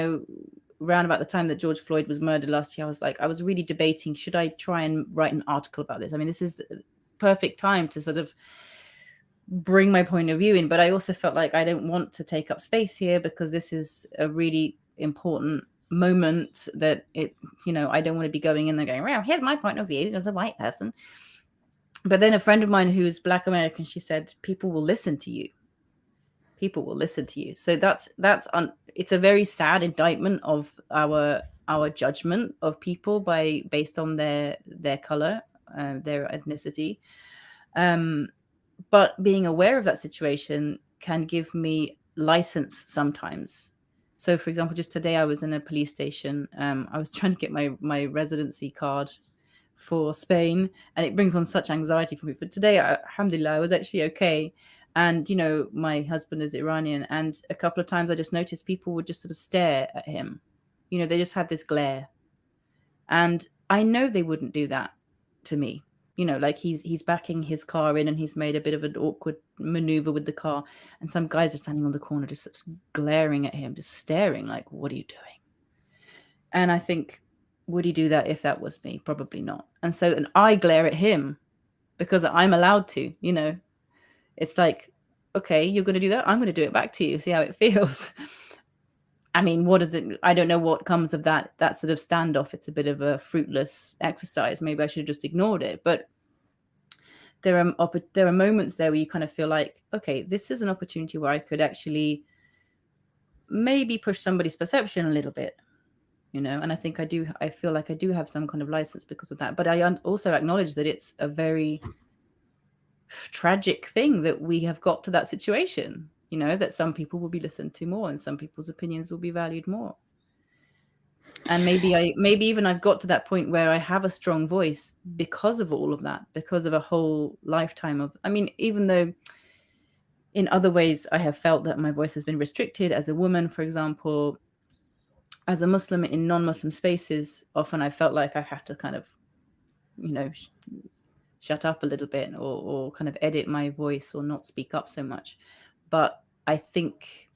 S2: around about the time that George Floyd was murdered last year, I was really debating, should I try and write an article about this? I mean, this is a perfect time to sort of bring my point of view in, but I also felt like I don't want to take up space here because this is a really important moment that I don't want to be going in there going, well, here's my point of view as a white person. But then a friend of mine who's Black American, she said, people will listen to you. People will listen to you. So it's a very sad indictment of our judgment of people based on their color, their ethnicity. But being aware of that situation can give me license sometimes. So, for example, just today I was in a police station. I was trying to get my residency card for Spain, and it brings on such anxiety for me. But today, alhamdulillah, I was actually okay. And, my husband is Iranian, and a couple of times I just noticed people would just sort of stare at him. They just had this glare. And I know they wouldn't do that to me. Like he's backing his car in and he's made a bit of an awkward maneuver with the car. And some guys are standing on the corner just glaring at him, just staring like, what are you doing? And I think, would he do that if that was me? Probably not. And I glare at him because I'm allowed to, It's like, okay, you're going to do that. I'm going to do it back to you. See how it feels. I mean, what is it? I don't know what comes of that sort of standoff. It's a bit of a fruitless exercise. Maybe I should have just ignored it. But there are moments there where you kind of feel like, okay, this is an opportunity where I could actually maybe push somebody's perception a little bit, and I think I feel like I do have some kind of license because of that. But I also acknowledge that it's a very tragic thing that we have got to that situation, that some people will be listened to more and some people's opinions will be valued more. And maybe even I've got to that point where I have a strong voice because of all of that, because of a whole lifetime of, even though in other ways I have felt that my voice has been restricted as a woman, for example, as a Muslim in non-Muslim spaces, often I felt like I have to kind of, shut up a little bit or kind of edit my voice or not speak up so much. But I think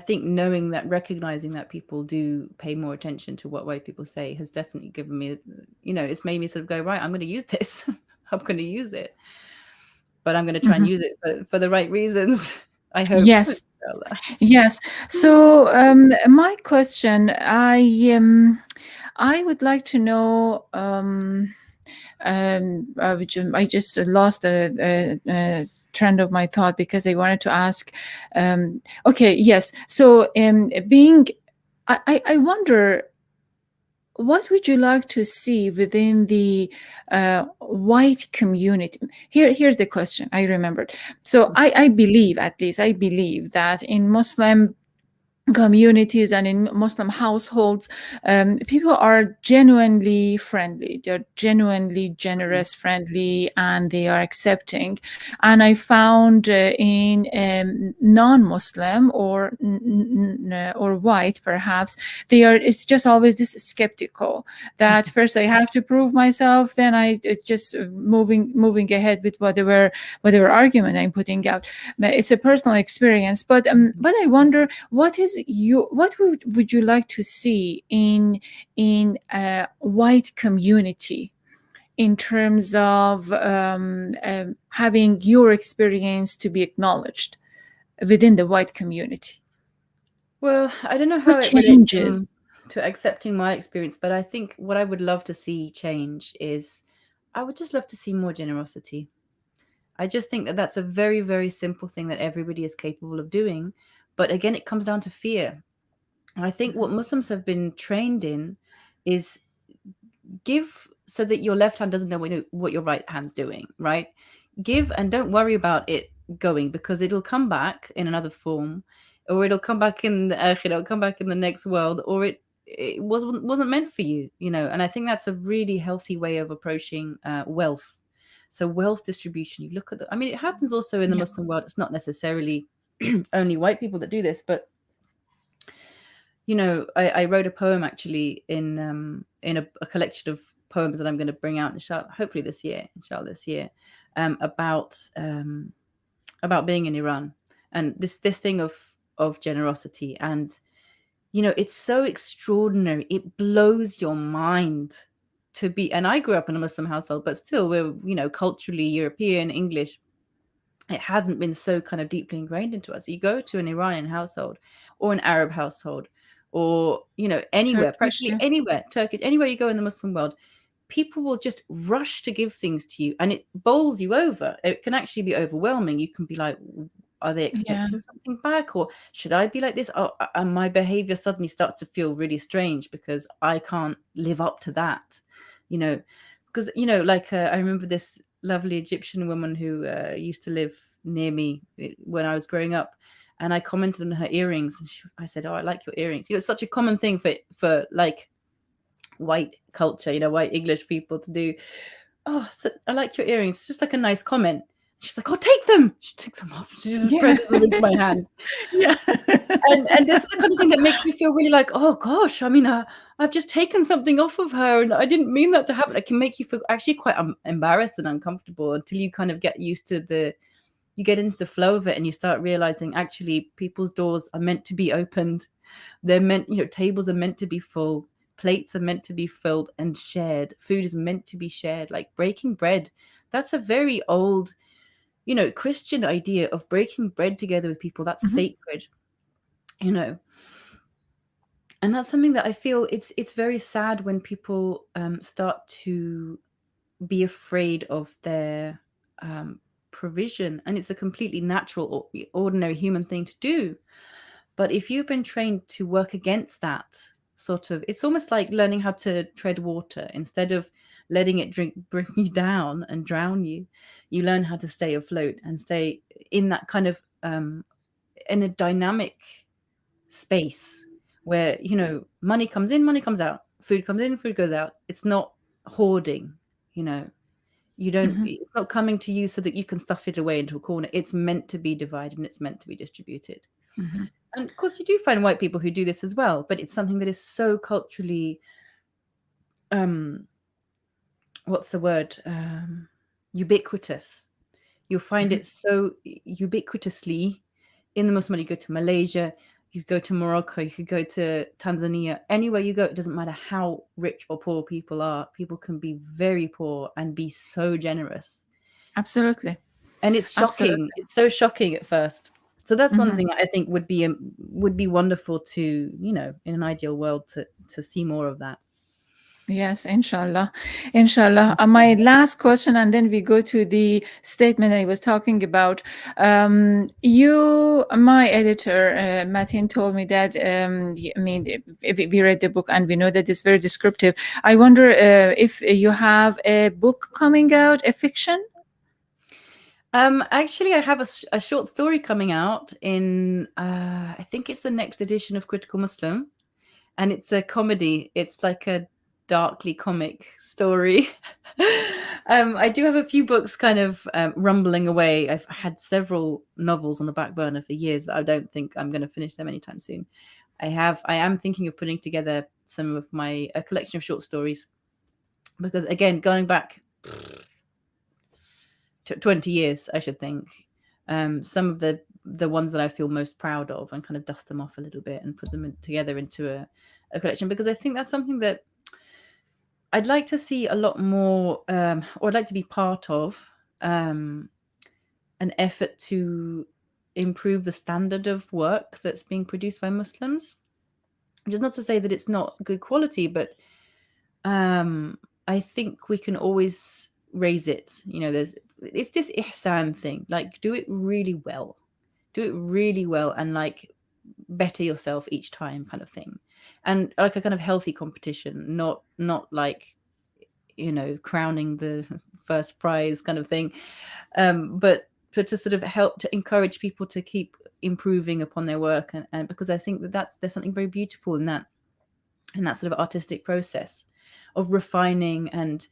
S2: knowing that, recognizing that people do pay more attention to what white people say has definitely given me, it's made me sort of go, right, I'm going to use this. I'm going to use it. But I'm going to try and use it for the right reasons, I hope.
S1: Yes. Yes. So my question, I would like to know, which I just lost trend of my thought, because I wanted to ask. Okay, yes. So, being, I wonder, what would you like to see within the white community? Here's the question. I remembered. So I believe, at least I believe, that in Muslim communities and in Muslim households, people are genuinely friendly. They're genuinely generous, friendly, and they are accepting. And I found in non-Muslim or white, perhaps, they are. It's just always this skeptical. That first I have to prove myself, then I just moving ahead with whatever argument I'm putting out. It's a personal experience, but I wonder, what would you like to see in a white community, in terms of having your experience to be acknowledged within the white community?
S2: Well, I don't know how
S1: What
S2: it relates
S1: changes?
S2: to accepting my experience, but I think what I would love to see change is I would just love to see more generosity. I just think that that's a very, very simple thing that everybody is capable of doing. But again, it comes down to fear. And I think what Muslims have been trained in is give so that your left hand doesn't know what your right hand's doing, right? Give and don't worry about it going, because it'll come back in another form, or it'll come back in the akhirah, it'll come back in the next world, or it wasn't meant for you, you know. And I think that's a really healthy way of approaching wealth. So wealth distribution, you look at I mean, it happens also in the
S1: Yeah.
S2: Muslim world. It's not necessarily only white people that do this, but you know, I wrote a poem actually in a collection of poems that I'm going to bring out, inshallah, hopefully this year, about being in Iran, and this thing of generosity. And you know, it's so extraordinary. It blows your mind to be. And I grew up in a Muslim household, but still, we're, you know, culturally European, English. It hasn't been so kind of deeply ingrained into us. You go to an Iranian household or an Arab household, or, you know, anywhere,
S1: Turkish,
S2: practically
S1: yeah.
S2: anywhere, Turkish, anywhere you go in the Muslim world, people will just rush to give things to you, and it bowls you over. It can actually be overwhelming. You can be like, are they
S1: Yeah.
S2: expecting something back, or should I be like this? Oh, and my behavior suddenly starts to feel really strange because I can't live up to that, you know. Because, you know, like I remember this lovely Egyptian woman who used to live near me when I was growing up, and I commented on her earrings, and I said, "Oh, I like your earrings." You know, it's such a common thing for like white culture, you know, white English people to do. Oh, so I like your earrings. It's just like a nice comment. She's like, "Oh, take them." She takes them off. She just
S1: Yeah.
S2: presses them into my hand.
S1: Yeah.
S2: And this is the kind of thing that makes me feel really like, oh gosh, I mean, I've just taken something off of her, and I didn't mean that to happen. It can make you feel actually quite embarrassed and uncomfortable until you kind of get used to you get into the flow of it, and you start realizing actually people's doors are meant to be opened. They're meant, you know, tables are meant to be full. Plates are meant to be filled and shared. Food is meant to be shared. Like breaking bread, that's a very old, you know, Christian idea of breaking bread together with people. That's
S1: Mhm.
S2: sacred, you know. And that's something that I feel it's very sad when people start to be afraid of their provision, and it's a completely natural or ordinary human thing to do. But if you've been trained to work against that sort of, it's almost like learning how to tread water. Instead of letting it bring you down and drown you, you learn how to stay afloat and stay in that kind of in a dynamic space where, you know, money comes in, money comes out, food comes in, food goes out. It's not hoarding, you know. You don't,
S1: Mhm.
S2: it's not coming to you so that you can stuff it away into a corner. It's meant to be divided and it's meant to be distributed.
S1: Mhm.
S2: And of course, you do find white people who do this as well, but it's something that is so culturally, um, what's the word? Ubiquitous. You'll find
S1: Mhm.
S2: it so ubiquitously in the Muslim world. You go to Malaysia, you go to Morocco, you could go to Tanzania. Anywhere you go, it doesn't matter how rich or poor people are. People can be very poor and be so generous.
S1: Absolutely.
S2: And it's shocking.
S1: Absolutely.
S2: It's so shocking at first. So that's one
S1: Mhm.
S2: thing I think would be wonderful to, you know, in an ideal world to see more of that.
S1: Yes, inshallah. Inshallah. My last question, and then we go to the statement I was talking about. My editor, Matin, told me that, I mean, we read the book and we know that it's very descriptive. I wonder if you have a book coming out, a fiction?
S2: Actually, I have a short story coming out in, I think it's the next edition of Critical Muslim, and it's a comedy. It's like a darkly comic story. I do have a few books kind of rumbling away. I've had several novels on the back burner for years, but I don't think I'm going to finish them anytime soon. I am thinking of putting together some of my a collection of short stories, because again, going back 20 years, I should think. Some of the ones that I feel most proud of, and kind of dust them off a little bit and put them together into a collection, because I think that's something that I'd like to see a lot more, or I'd like to be part of, an effort to improve the standard of work that's being produced by Muslims. Which is not to say that it's not good quality, but I think we can always raise it. It's this ihsan thing, like do it really well, and like better yourself each time, kind of thing, and like a kind of healthy competition, not like crowning the first prize kind of thing, but to sort of help to encourage people to keep improving upon their work, and because I think there's something very beautiful in that sort of artistic process of refining and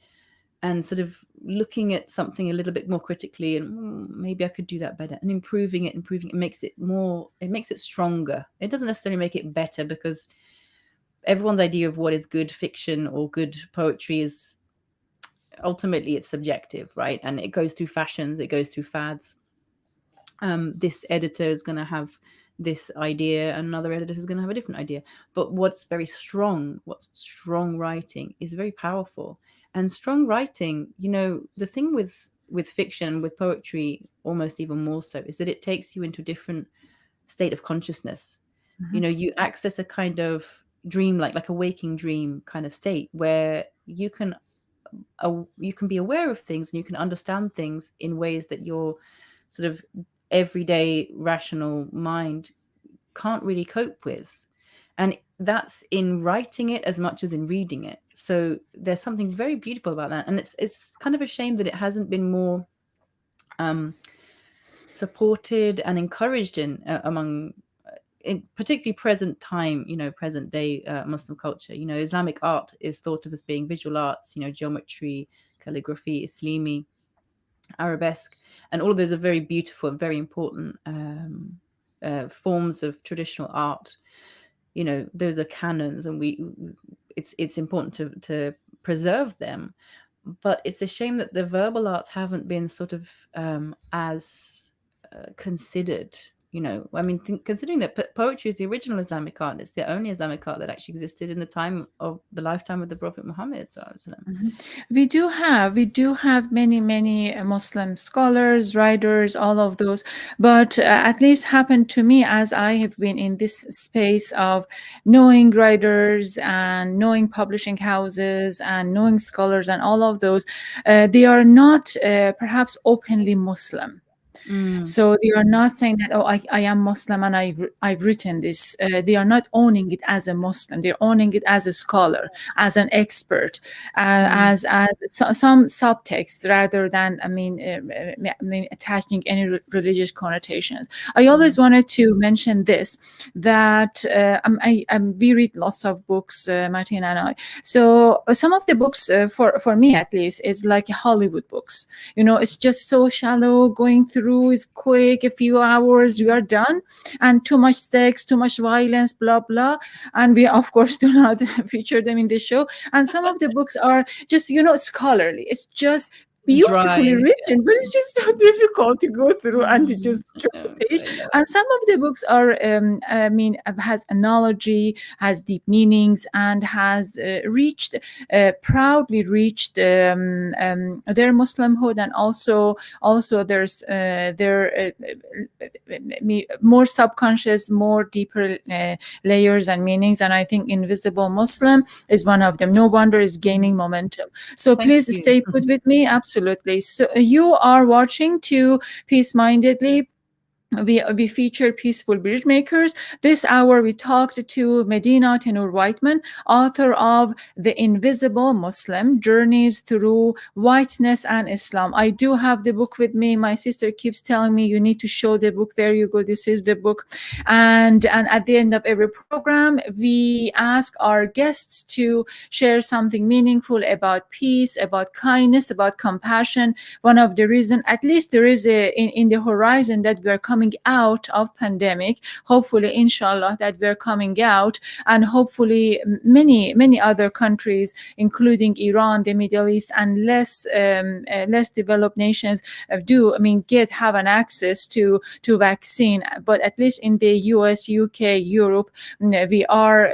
S2: sort of looking at something a little bit more critically, and maybe I could do that better, and improving it makes it stronger. It doesn't necessarily make it better, because everyone's idea of what is good fiction or good poetry is ultimately it's subjective, right? And it goes through fashions, it goes through fads. This editor is going to have this idea, and another editor is going to have a different idea. But what's strong writing is very powerful. And strong writing, the thing with fiction, with poetry, almost even more so, is that it takes you into a different state of consciousness. You access a kind of dream, like a waking dream kind of state, where you can be aware of things, and you can understand things in ways that your sort of everyday rational mind can't really cope with. And that's in writing it as much as in reading it. So there's something very beautiful about that. And it's kind of a shame that it hasn't been more supported and encouraged among in particularly present time, present day Muslim culture. Islamic art is thought of as being visual arts, geometry, calligraphy, Islami, arabesque, and all of those are very beautiful and very important forms of traditional art. Those are canons, and it's important to preserve them. But it's a shame that the verbal arts haven't been sort of as considered. Considering that poetry is the original Islamic art, it's the only Islamic art that actually existed in the lifetime of the Prophet Muhammad.
S1: We do have many Muslim scholars, writers, all of those, but at least happened to me, as I have been in this space of knowing writers and knowing publishing houses and knowing scholars and all of those, they are not perhaps openly Muslim. So they are not saying that, oh, I am Muslim and I've written this. They are not owning it as a Muslim. They're owning it as a scholar, as an expert, as some subtext, rather than, attaching any religious connotations. I always wanted to mention this, that we read lots of books, Martin and I. So some of the books, for me at least, is like Hollywood books. It's just so shallow, going through is quick, a few hours, we are done, and too much sex, too much violence, blah blah, and we of course do not feature them in the show. And some of the books are just scholarly. It's just beautifully
S2: dry.
S1: written, but it's just so difficult to go through and to just turn the page.
S2: I know.
S1: And some of the books are, has analogy, has deep meanings, and has proudly reached their Muslimhood, and also there's their more subconscious, more deeper layers and meanings. And I think Invisible Muslim is one of them. No wonder it's gaining momentum. So
S2: Thank
S1: please
S2: you.
S1: stay put with me. Absolutely. So you are watching to Peace Mindedly. We feature peaceful bridge makers. This hour we talked to Medina Tenour Whiteman, author of The Invisible Muslim: Journeys Through Whiteness and Islam. I do have the book with me. My sister keeps telling me, you need to show the book. There you go. This is the book. And at the end of every program, we ask our guests to share something meaningful about peace, about kindness, about compassion. One of the reasons, at least there is in the horizon, that we are coming out of pandemic. Hopefully, inshallah, that we're coming out, and hopefully many other countries, including Iran, the Middle East, and less developed nations have an access to vaccine. But at least in the US, UK, Europe, we are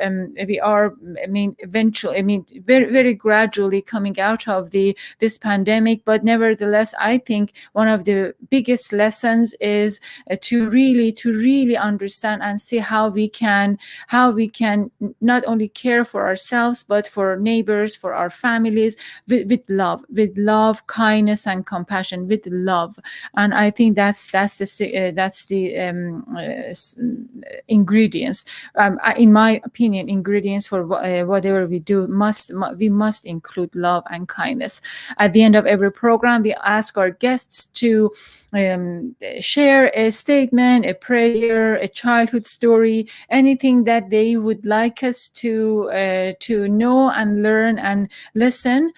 S1: eventually, very very gradually coming out of this pandemic. But nevertheless, I think one of the biggest lessons is to really understand and see how we can not only care for ourselves, but for neighbors, for our families, with love, kindness, and compassion, with love. And I think that's the ingredients, in my opinion, ingredients for whatever we do. We must include love and kindness. At the end of every program, we ask our guests to share a statement, a prayer, a childhood story, anything that they would like us to know and learn and listen,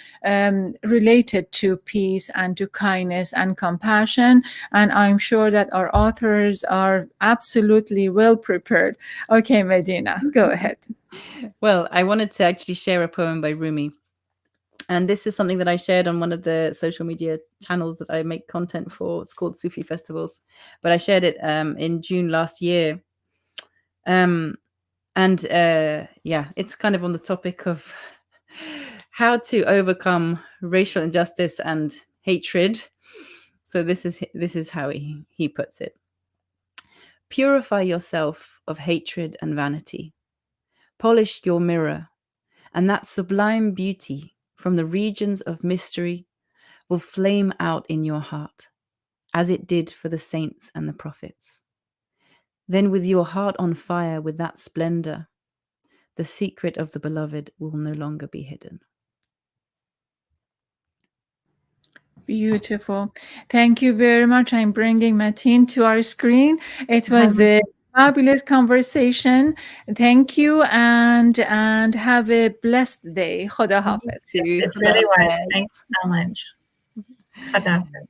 S1: related to peace and to kindness and compassion. And I'm sure that our authors are absolutely well prepared. Okay, Medina, go ahead.
S2: Well, I wanted to actually share a poem by Rumi. And this is something that I shared on one of the social media channels that I make content for. It's called Sufi Festivals. But I shared it in June last year. It's kind of on the topic of how to overcome racial injustice and hatred. So this is how he puts it. Purify yourself of hatred and vanity. Polish your mirror, and that sublime beauty from the regions of mystery will flame out in your heart, as it did for the saints and the prophets. Then with your heart on fire with that splendor, the secret of the beloved will no longer be hidden.
S1: Beautiful. Thank you very much. I'm bringing Mateen to our screen. It was the fabulous conversation. Thank you, and have a blessed day. Khuda Hafiz.
S2: You
S3: It really was. Thanks so much. Khadafis.